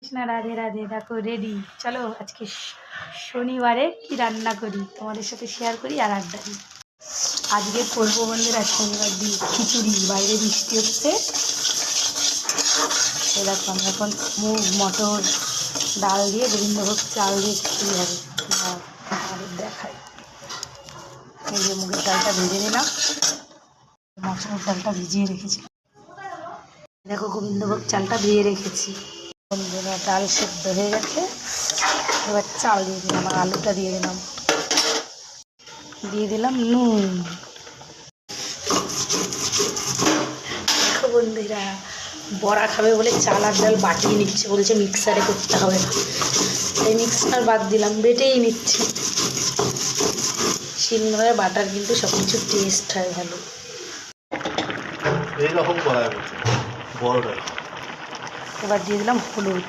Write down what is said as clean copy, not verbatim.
কৃষ্ণা রাধে রাধে। দেখো রেডি, চলো আজকে শনিবারে কি রান্না করি তোমাদের সাথে শেয়ার করি আর আড্ডা দিই। আজকে করবো বন্ধুরা শনিবার দিন খিচুড়ি। বাইরে বৃষ্টি হচ্ছে, এই দেখো আমি এখন মুগ মটর ডাল দিয়ে গোবিন্দভোগ চাল দিয়ে খিচুড়ি হবে। আমাদের দেখাই, এই যে মুগের ডালটা ভেজে নিলাম, মটর ডালটা ভিজিয়ে রেখেছি। দেখো গোবিন্দভোগ চালটা ধুয়ে রেখেছি। বন্ধুরা ডাল সেদ্ধ হয়ে গেছে, এবার চাল দিয়ে দিলাম আর আলুটা দিয়ে দিলাম নুন। দেখো বন্ধুরা বড়া খাবে বলে চাল আর ডাল বাটিয়ে নিচ্ছে, বলছে মিক্সারে করতে হবে না, তাই মিক্সার বাদ দিলাম, বেটেই নিচ্ছি। শিলনোড়ায় বাটার কিন্তু সব কিছু টেস্ট হয় ভালো। এইরকম করা বড়টা। এবার দিয়ে দিলাম হলুদ।